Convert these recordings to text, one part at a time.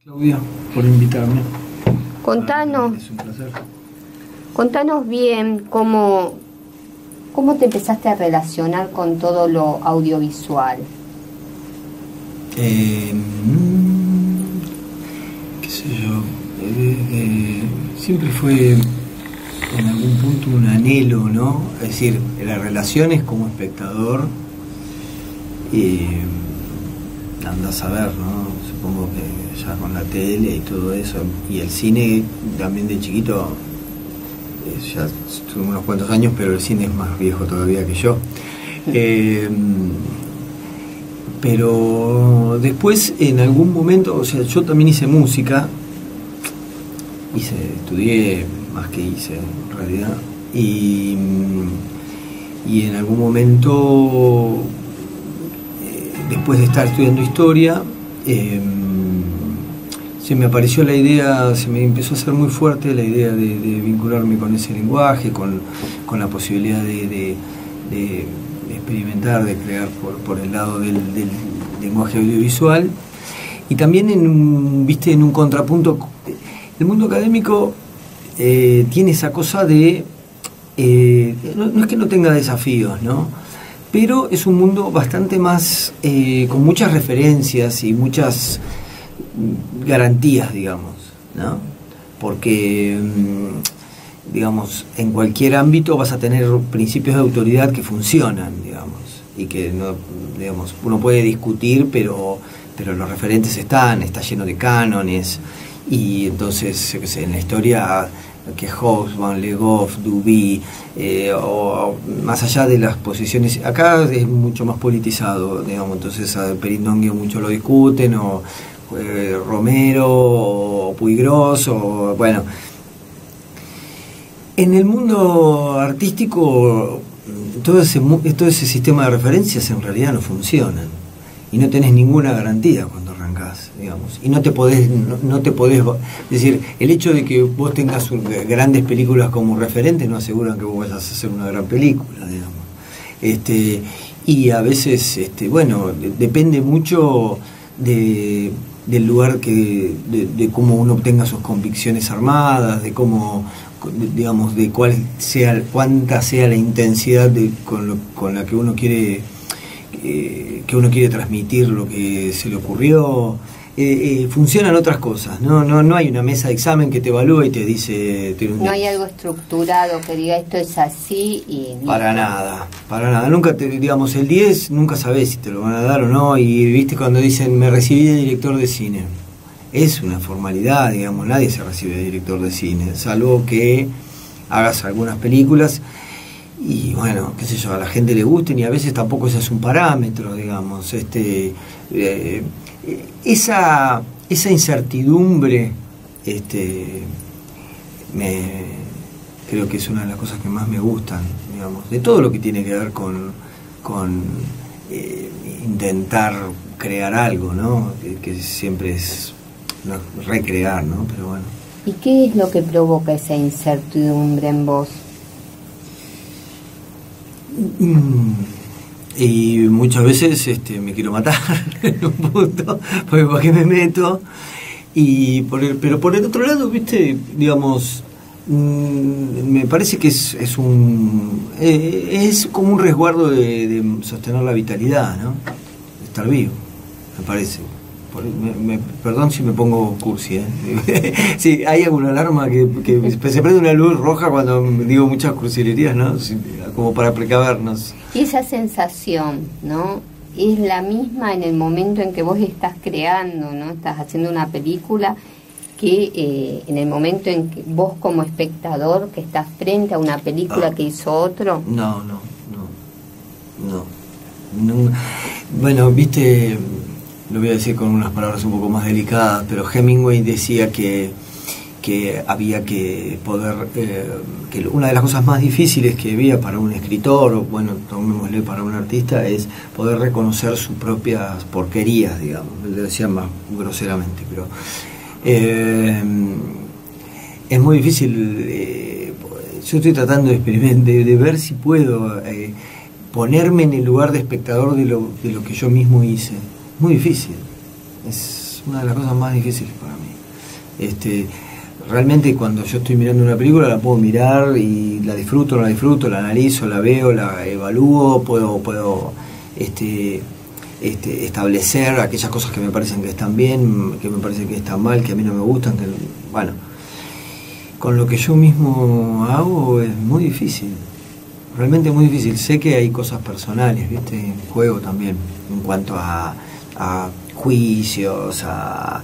Claudia, por invitarme. Contanos, Es un placer. contanos bien cómo te empezaste a relacionar con todo lo audiovisual. Qué sé yo, siempre fue en algún punto un anhelo, ¿no? Es decir, las relaciones como espectador, anda a saber, ¿no? Supongo que ya con la tele y todo eso, y el cine también de chiquito, ya tuve unos cuantos años, pero el cine es más viejo todavía que yo. Pero después, en algún momento, o sea, yo también hice música, estudié más que hice en realidad, y en algún momento, después de estar estudiando historia, se me apareció la idea, se me empezó a hacer muy fuerte la idea de vincularme con ese lenguaje, con la posibilidad de experimentar, de crear por el lado del lenguaje audiovisual, y también en un contrapunto. El mundo académico tiene esa cosa de no es que no tenga desafíos, ¿no? Pero es un mundo bastante más con muchas referencias y muchas garantías, digamos, ¿no? Porque digamos, en cualquier ámbito vas a tener principios de autoridad que funcionan, digamos, y que no, digamos, uno puede discutir, pero los referentes está lleno de cánones, y entonces, yo qué sé, en la historia, que Hobsbawm, Le Goff, Duby, o más allá de las posiciones, acá es mucho más politizado, digamos, entonces a Perindongue mucho lo discuten, o Romero, o Puigros, o bueno. En el mundo artístico, todo ese sistema de referencias en realidad no funcionan, y no tenés ninguna garantía cuando arrancás, digamos, y no te podés, es decir, el hecho de que vos tengas grandes películas como referente no aseguran que vos vayas a hacer una gran película, digamos. Y a veces, bueno, depende mucho del lugar de cómo uno obtenga sus convicciones armadas, de cómo, digamos, de cuánta sea la intensidad con la que uno quiere transmitir lo que se le ocurrió. Funcionan otras cosas, no hay una mesa de examen que te evalúa y te dice no hay algo estructurado que diga esto es así y para nada, nunca digamos, el 10 nunca sabés si te lo van a dar o no. Y viste cuando dicen me recibí de director de cine, es una formalidad, digamos, nadie se recibe de director de cine, salvo que hagas algunas películas y bueno, qué sé yo, a la gente le gusten, y a veces tampoco ese es un parámetro, digamos. Esa incertidumbre, creo que es una de las cosas que más me gustan, digamos, de todo lo que tiene que ver con intentar crear algo, ¿no? Que siempre es recrear, ¿no? Pero bueno. ¿Y qué es lo que provoca esa incertidumbre en vos? Y muchas veces me quiero matar en un punto, porque ¿para qué me meto? Pero por el otro lado, viste, digamos, me parece que es como un resguardo de sostener la vitalidad, ¿no? De estar vivo, me parece. Perdón si me pongo cursi, ¿eh? Sí, hay alguna alarma que se prende una luz roja cuando digo muchas cursilerías, ¿no? Sí, como para precavernos. Y esa sensación, ¿no? Es la misma en el momento en que vos estás creando, ¿no? Estás haciendo una película, que en el momento en que vos como espectador que estás frente a una película que hizo otro. No. Bueno, viste, lo voy a decir con unas palabras un poco más delicadas, pero Hemingway decía que había que poder, que una de las cosas más difíciles que había para un escritor, o bueno, tomémosle para un artista, es poder reconocer sus propias porquerías, digamos, lo decía más groseramente, pero es muy difícil. Yo estoy tratando de ver si puedo ponerme en el lugar de espectador de lo que yo mismo hice. Muy difícil, es una de las cosas más difíciles para mí. Realmente cuando yo estoy mirando una película la puedo mirar y la disfruto, no la disfruto, la analizo, la veo, la evalúo, puedo establecer aquellas cosas que me parecen que están bien, que me parecen que están mal, que a mí no me gustan, bueno, con lo que yo mismo hago es muy difícil, realmente muy difícil. Sé que hay cosas personales, ¿viste? En juego también, en cuanto a juicios, a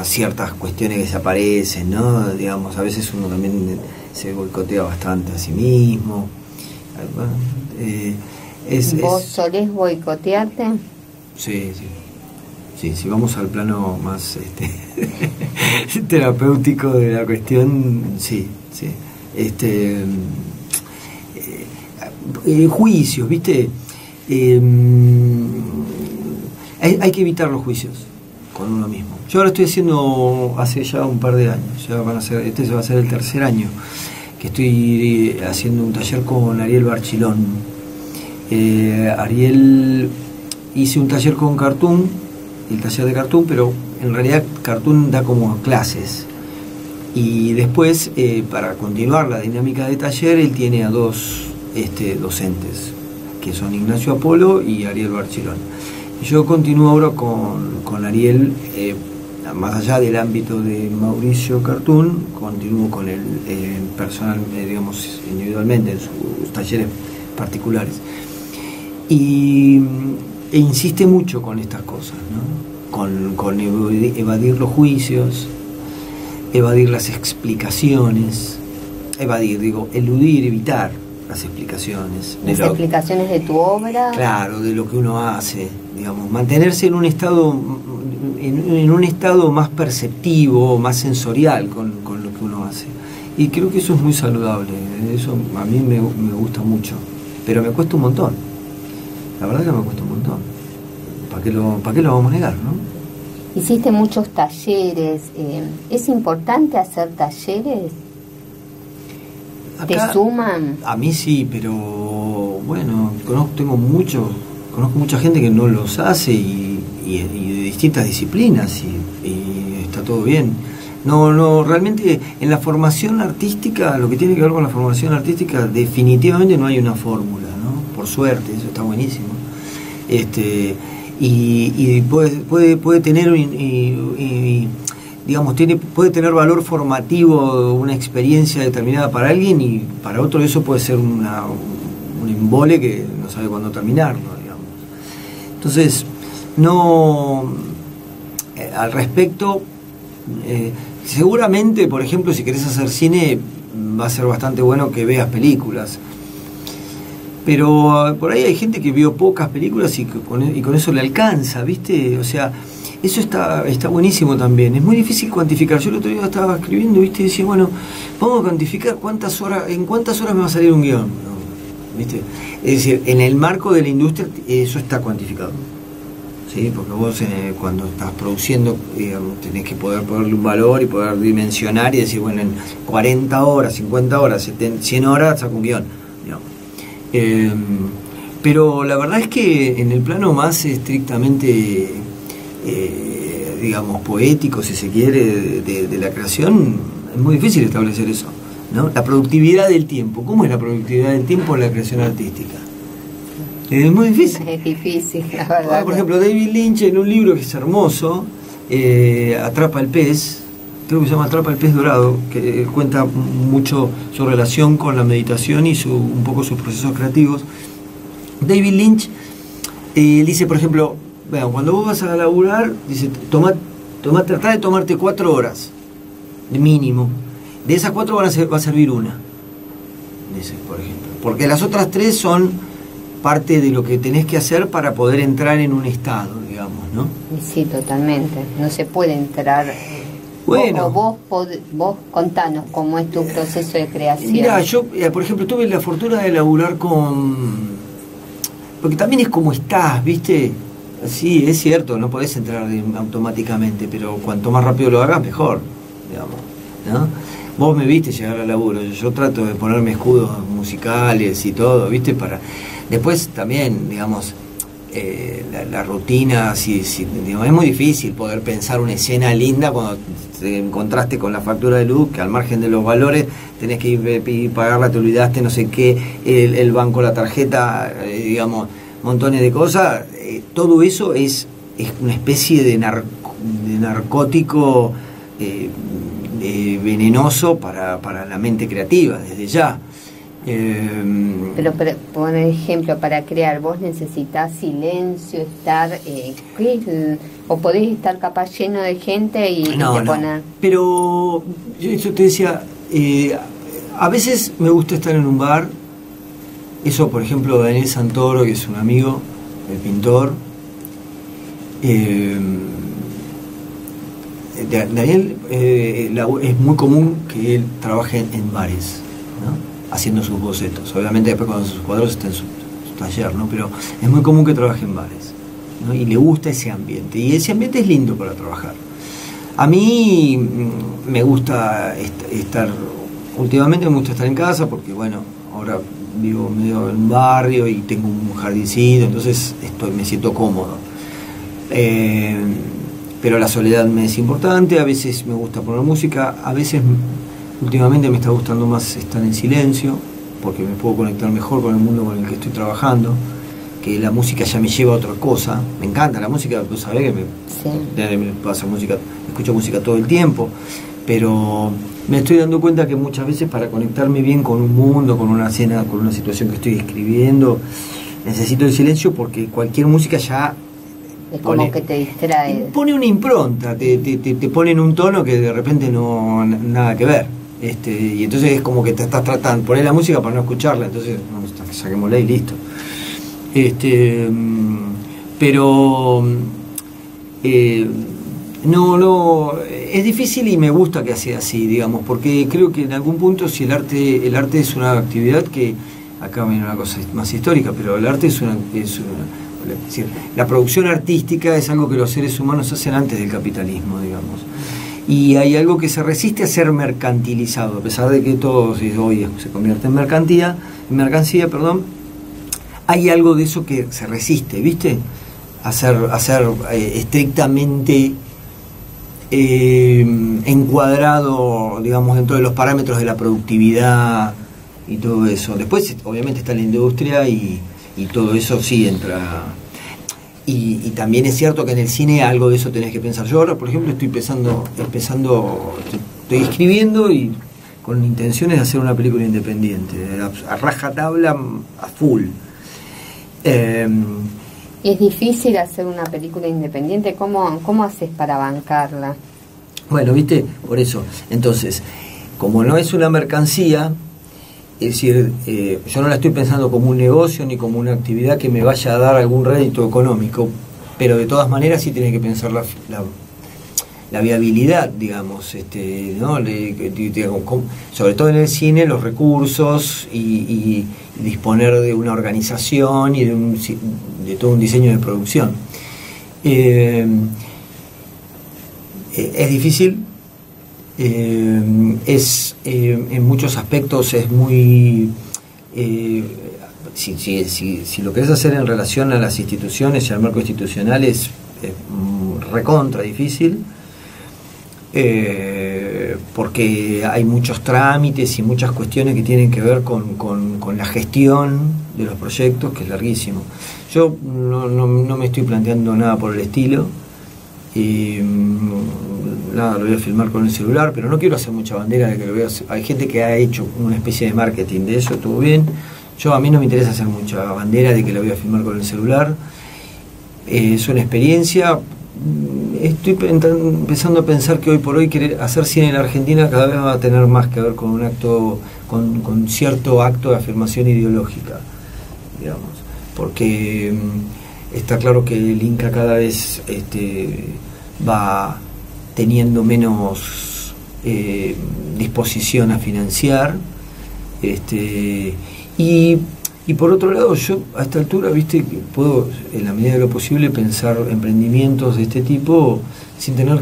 ciertas cuestiones que se aparecen, ¿no? Digamos, a veces uno también se boicotea bastante a sí mismo. Bueno, ¿Vos solés boicotearte? Sí. Si vamos al plano más terapéutico de la cuestión, sí. Juicios, ¿viste? Hay que evitar los juicios con uno mismo. Yo ahora estoy haciendo, hace ya un par de años, este va a ser el tercer año que estoy haciendo un taller con Ariel Barchilón. Ariel, hice un taller con Cartoon, el taller de Cartoon, pero en realidad Cartoon da como clases. Y después, para continuar la dinámica de taller, él tiene a dos docentes, que son Ignacio Apolo y Ariel Barchilón. Yo continúo ahora con Ariel, más allá del ámbito de Mauricio Cartoon, continúo con él personal, digamos, individualmente, en sus talleres particulares. E insiste mucho con estas cosas, ¿no? Con evadir los juicios, evadir las explicaciones, eludir, evitar las explicaciones. ¿Las explicaciones de tu obra? Claro, de lo que uno hace, digamos, mantenerse en un estado más perceptivo, más sensorial con lo que uno hace. Y creo que eso es muy saludable, eso a mí me gusta mucho, pero me cuesta un montón, la verdad que me cuesta un montón. ¿Para qué lo vamos a negar, no? Hiciste muchos talleres, ¿es importante hacer talleres? Acá, ¿te suman? A mí sí, pero bueno, conozco mucha gente que no los hace y de distintas disciplinas y está todo bien. No, realmente en la formación artística, lo que tiene que ver con la formación artística, definitivamente no hay una fórmula, ¿no? Por suerte, eso está buenísimo. Y puede tener digamos, puede tener valor formativo una experiencia determinada para alguien y para otro eso puede ser un embole que no sabe cuándo terminarlo, digamos. Entonces, al respecto, seguramente, por ejemplo, si querés hacer cine, va a ser bastante bueno que veas películas. Pero por ahí hay gente que vio pocas películas y con eso le alcanza, ¿viste? O sea, eso está buenísimo también. Es muy difícil cuantificar. Yo el otro día estaba escribiendo, ¿viste? Y decía, bueno, vamos a cuantificar en cuántas horas me va a salir un guión, ¿no? ¿Viste? Es decir, en el marco de la industria eso está cuantificado, ¿sí? Porque vos cuando estás produciendo, digamos, tenés que poder ponerle un valor y poder dimensionar y decir, bueno, en 40 horas, 50 horas, 100 horas saco un guión, digamos. Pero la verdad es que en el plano más estrictamente digamos poético, si se quiere, de la creación, es muy difícil establecer eso, ¿no? La productividad del tiempo. ¿Cómo es la productividad del tiempo en la creación artística? Es muy difícil. Es difícil, la verdad. Por ejemplo, David Lynch, en un libro que es hermoso, Atrapa el pez, creo que se llama Atrapa el pez dorado, que cuenta mucho su relación con la meditación y un poco sus procesos creativos. David Lynch dice, por ejemplo, bueno, cuando vos vas a laburar, dice, tratá de tomarte 4 horas de mínimo. De esas 4 va a servir una, dice, por ejemplo, porque las otras 3 son parte de lo que tenés que hacer para poder entrar en un estado, digamos, ¿no? Sí, totalmente. No se puede entrar. Bueno, vos contanos cómo es tu proceso de creación. Mira, yo, por ejemplo, tuve la fortuna de laburar porque también es como estás, ¿viste? Sí, es cierto, no podés entrar automáticamente, pero cuanto más rápido lo hagas, mejor, digamos, ¿no? Vos me viste llegar al laburo, yo trato de ponerme escudos musicales y todo, ¿viste? Después también, digamos, la rutina, digamos, es muy difícil poder pensar una escena linda cuando te encontraste con la factura de luz, que al margen de los valores tenés que ir pagarla, te olvidaste, no sé qué, el banco, la tarjeta, digamos, montones de cosas. Todo eso es una especie de narcótico venenoso para la mente creativa, desde ya. Pero por ejemplo, para crear vos necesitas silencio, estar o podés estar capaz lleno de gente y te poner. Pero yo te decía, a veces me gusta estar en un bar. Eso, por ejemplo, Daniel Santoro, que es un amigo, el pintor. Daniel, es muy común que él trabaje en bares, ¿no? Haciendo sus bocetos. Obviamente después cuando sus cuadros estén en su taller, ¿no? Pero es muy común que trabaje en bares, ¿no? Y le gusta ese ambiente. Y ese ambiente es lindo para trabajar. A mí me gusta estar... Últimamente me gusta estar en casa porque, bueno, ahora vivo medio en un barrio y tengo un jardincito, entonces me siento cómodo. Pero la soledad me es importante. A veces me gusta poner música, a veces... Últimamente me está gustando más estar en silencio, porque me puedo conectar mejor con el mundo con el que estoy trabajando, que la música ya me lleva a otra cosa. Me encanta la música, tú sabés que me pasa música, escucho música todo el tiempo, pero me estoy dando cuenta que muchas veces para conectarme bien con un mundo, con una escena, con una situación que estoy escribiendo, necesito el silencio, porque cualquier música ya... Es como que te distrae. Pone una impronta, te pone en un tono que de repente no nada que ver. Y entonces es como que te estás tratando, poner la música para no escucharla, entonces saquémosla y listo. Pero no, es difícil y me gusta que sea así, digamos, porque creo que en algún punto si el arte es una actividad que, acá viene una cosa más histórica, pero el arte es decir, la producción artística es algo que los seres humanos hacen antes del capitalismo, digamos. Y hay algo que se resiste a ser mercantilizado, a pesar de que todo hoy se convierte en mercancía, hay algo de eso que se resiste, ¿viste? A ser estrictamente encuadrado, digamos, dentro de los parámetros de la productividad y todo eso. Después, obviamente, está la industria y todo eso sí entra. Y también es cierto que en el cine algo de eso tenés que pensar. Yo ahora, por ejemplo, estoy escribiendo y con intenciones de hacer una película independiente, a rajatabla, a full. ¿Es difícil hacer una película independiente? ¿Cómo haces para bancarla? Bueno, viste, por eso. Entonces, como no es una mercancía, es decir, yo no la estoy pensando como un negocio ni como una actividad que me vaya a dar algún rédito económico, pero de todas maneras sí tiene que pensar la viabilidad, digamos, ¿no? Sobre todo en el cine, los recursos y disponer de una organización y de todo un diseño de producción. Es difícil. En muchos aspectos es muy si lo querés hacer en relación a las instituciones y al marco institucional es recontra difícil, porque hay muchos trámites y muchas cuestiones que tienen que ver con la gestión de los proyectos, que es larguísimo. Yo no me estoy planteando nada por el estilo. Nada, lo voy a filmar con el celular, pero no quiero hacer mucha bandera de que lo voy a hacer. Hay gente que ha hecho una especie de marketing de eso, estuvo bien. A mí no me interesa hacer mucha bandera de que lo voy a filmar con el celular. Es una experiencia. Estoy empezando a pensar que hoy por hoy querer hacer cine en la Argentina cada vez va a tener más que ver con un acto, con cierto acto de afirmación ideológica, digamos, porque está claro que el Inca cada vez va teniendo menos disposición a financiar, y por otro lado, yo a esta altura, viste, que puedo en la medida de lo posible pensar emprendimientos de este tipo sin tener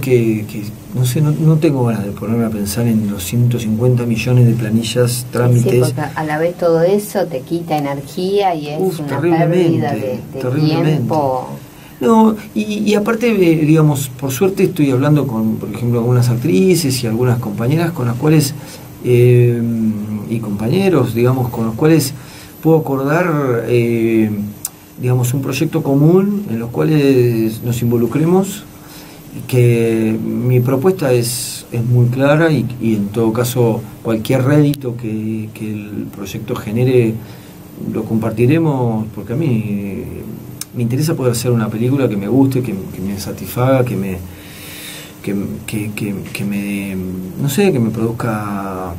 no sé, no tengo ganas de ponerme a pensar en los 150 millones de planillas, trámites. Sí, porque a la vez todo eso te quita energía y es una pérdida de tiempo. No, y aparte, digamos, por suerte estoy hablando con, por ejemplo, algunas actrices y algunas compañeras con las cuales, y compañeros, digamos, con los cuales puedo acordar, digamos, un proyecto común en los cuales nos involucremos, que mi propuesta es muy clara y en todo caso cualquier rédito que el proyecto genere lo compartiremos, porque a mí me interesa poder hacer una película que me guste, que me satisfaga, que me no sé, que me produzca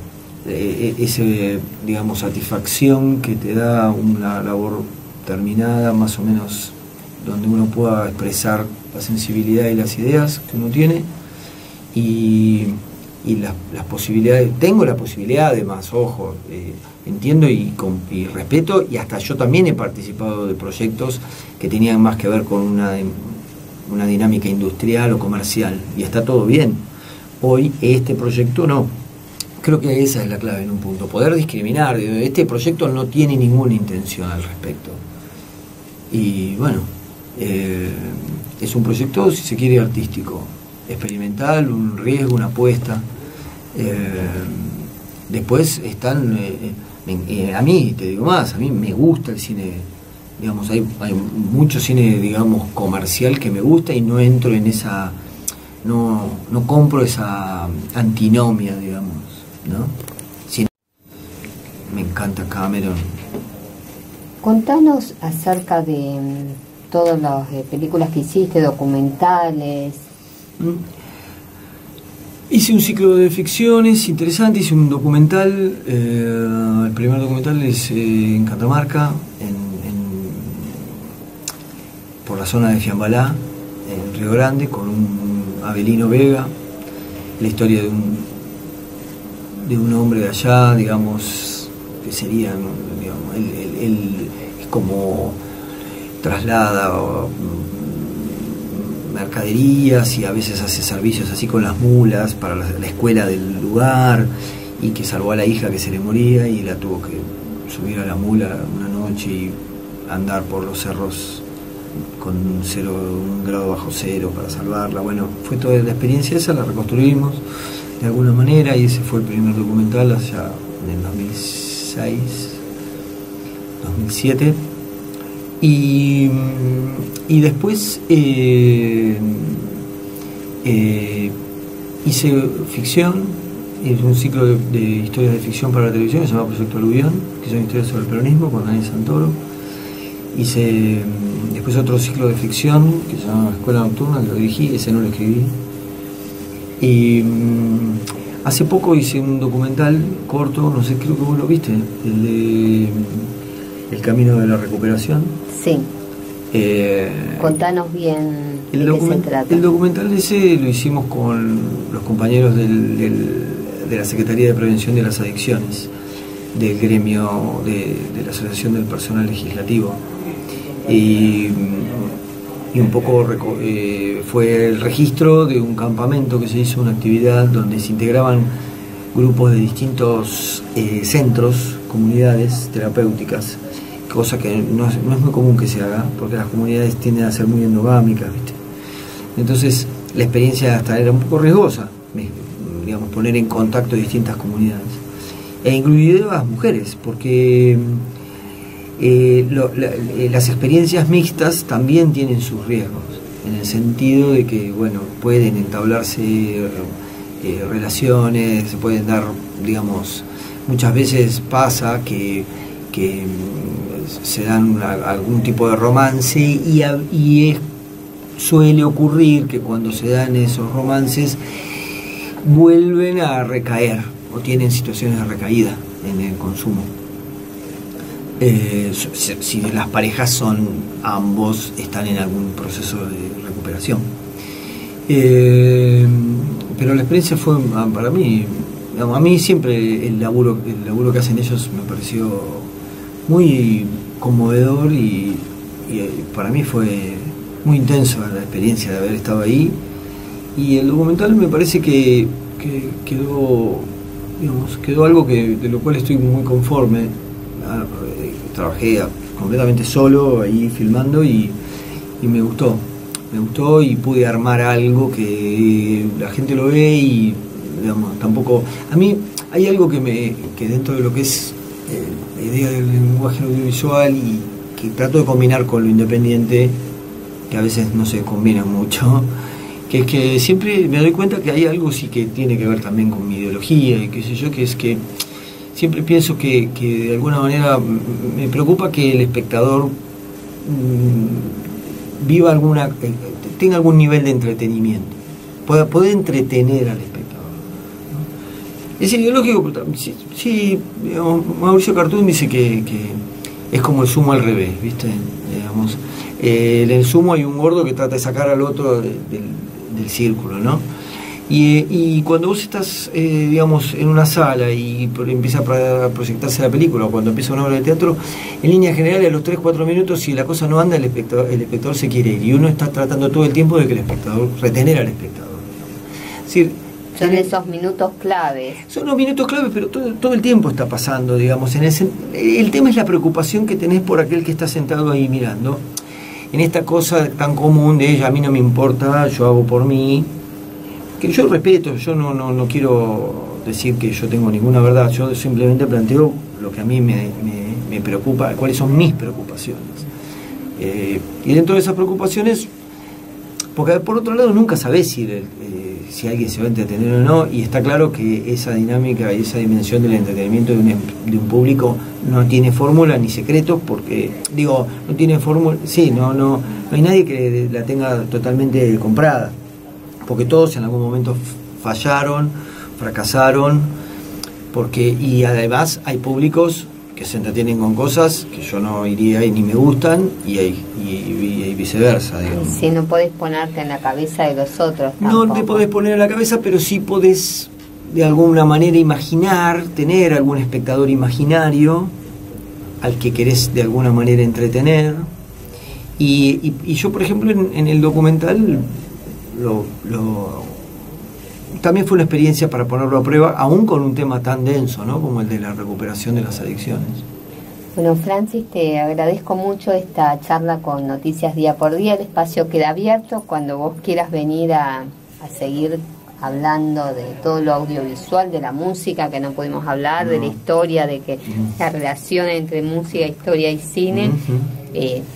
ese, digamos, satisfacción que te da una labor terminada, más o menos, donde uno pueda expresar la sensibilidad y las ideas que uno tiene y las posibilidades. Tengo la posibilidad, además, ojo, entiendo y respeto, y hasta yo también he participado de proyectos que tenían más que ver con una dinámica industrial o comercial, y está todo bien. Hoy este proyecto no. Creo que esa es la clave en un punto, poder discriminar. Este proyecto no tiene ninguna intención al respecto. Y bueno, es un proyecto, si se quiere, artístico, experimental, un riesgo, una apuesta. Después están, a mí, te digo más, a mí me gusta el cine, digamos, hay mucho cine, digamos, comercial que me gusta, y no entro en esa, no compro esa antinomia, digamos, ¿no? Sí, me encanta Cameron. Contanos acerca de todas las películas que hiciste, documentales. Hice un ciclo de ficciones interesante, hice un documental, el primer documental es en Catamarca, por la zona de Fiambalá, en Río Grande, con un Abelino Vega, la historia de un hombre de allá, digamos, que sería, digamos, él es como traslada mercaderías y a veces hace servicios así con las mulas para la escuela del lugar, y que salvó a la hija que se le moría y la tuvo que subir a la mula una noche y andar por los cerros con un grado bajo cero para salvarla. Bueno, fue toda la experiencia esa, la reconstruimos de alguna manera, y ese fue el primer documental allá en el 2006, 2007. Y después hice ficción, un ciclo de historias de ficción para la televisión que se llama Proyecto Aluvión, que son historias sobre el peronismo, con Daniel Santoro. Hice después otro ciclo de ficción que se llama Escuela Nocturna, que lo dirigí, ese no lo escribí. Y hace poco hice un documental corto, no sé, creo que vos lo viste, el de El Camino de la Recuperación. Sí. Contanos bien de qué se trata. El documental ese lo hicimos con los compañeros de la Secretaría de Prevención de las Adicciones, del gremio de la Asociación del Personal Legislativo. Y un poco fue el registro de un campamento que se hizo, una actividad donde se integraban grupos de distintos centros, comunidades terapéuticas, cosa que no es muy común que se haga, porque las comunidades tienden a ser muy endogámicas, ¿viste? Entonces la experiencia hasta era un poco riesgosa, digamos, poner en contacto distintas comunidades, e incluidas mujeres, porque las experiencias mixtas también tienen sus riesgos, en el sentido de que, bueno, pueden entablarse relaciones, se pueden dar, digamos, muchas veces pasa que se dan algún tipo de romance, y suele ocurrir que cuando se dan esos romances vuelven a recaer o tienen situaciones de recaída en el consumo. Si las parejas ambos están en algún proceso de recuperación. Pero la experiencia fue, para mí, a mí siempre el laburo que hacen ellos me pareció muy conmovedor, y para mí fue muy intenso la experiencia de haber estado ahí, Y el documental me parece que quedó, digamos, quedó algo de lo cual estoy muy conforme. Trabajé completamente solo ahí filmando y me gustó y pude armar algo que la gente lo ve y, digamos, tampoco, a mí hay algo que dentro de lo que es la idea del lenguaje audiovisual y que trato de combinar con lo independiente, que a veces no se combina mucho, que es que siempre me doy cuenta que hay algo sí que tiene que ver también con mi ideología y qué sé yo, que es que siempre pienso que de alguna manera me preocupa que el espectador viva tenga algún nivel de entretenimiento, pueda entretener al espectador, ¿no? Es ideológico, sí, digamos, Mauricio Cartún dice que es como el sumo al revés, ¿viste? Digamos, en el sumo hay un gordo que trata de sacar al otro del círculo, ¿no? Y cuando vos estás, digamos, en una sala y empieza a proyectarse la película, o cuando empieza una obra de teatro, en línea general a los 3-4 minutos, si la cosa no anda, el espectador se quiere ir, y uno está tratando todo el tiempo de que el espectador, retener al espectador, digamos. Es decir, son esos minutos claves. Son los minutos claves, pero todo el tiempo está pasando, digamos. El tema es la preocupación que tenés por aquel que está sentado ahí mirando, en esta cosa tan común de a mí no me importa, yo hago por mí, que yo respeto, yo no quiero decir que yo tengo ninguna verdad, yo simplemente planteo lo que a mí me preocupa, cuáles son mis preocupaciones. Y dentro de esas preocupaciones, porque por otro lado nunca sabés si alguien se va a entretener o no, y está claro que esa dinámica y esa dimensión del entretenimiento de un público no tiene fórmula ni secretos, porque, digo, no tiene fórmula, sí, no hay nadie que la tenga totalmente comprada, porque todos en algún momento fallaron, fracasaron, y además hay públicos que se entretienen con cosas que yo no iría y ni me gustan, y viceversa, digamos. Si no podés ponerte en la cabeza de los otros tampoco. No te podés poner en la cabeza, pero sí podés de alguna manera imaginar, tener algún espectador imaginario al que querés de alguna manera entretener. Y yo, por ejemplo, en el documental también fue una experiencia para ponerlo a prueba, aún con un tema tan denso, ¿no?, como el de la recuperación de las adicciones. Bueno, Francis, te agradezco mucho esta charla con Noticias Día por Día. El espacio queda abierto cuando vos quieras venir a seguir hablando de todo lo audiovisual, de la música que no pudimos hablar, de la historia, de que la relación entre música, historia y cine.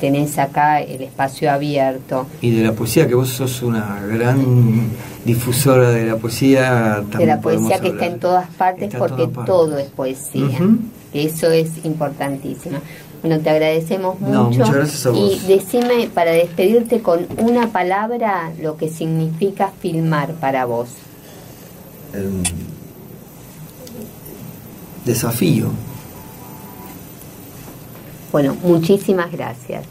Tenés acá el espacio abierto. Y de la poesía, que vos sos una gran difusora de la poesía. De la poesía que está en todas partes, porque todo es poesía. Eso es importantísimo. Bueno, te agradecemos mucho. No, muchas gracias a vos. Y decime, para despedirte con una palabra, lo que significa filmar para vos. Desafío. Bueno, muchísimas gracias.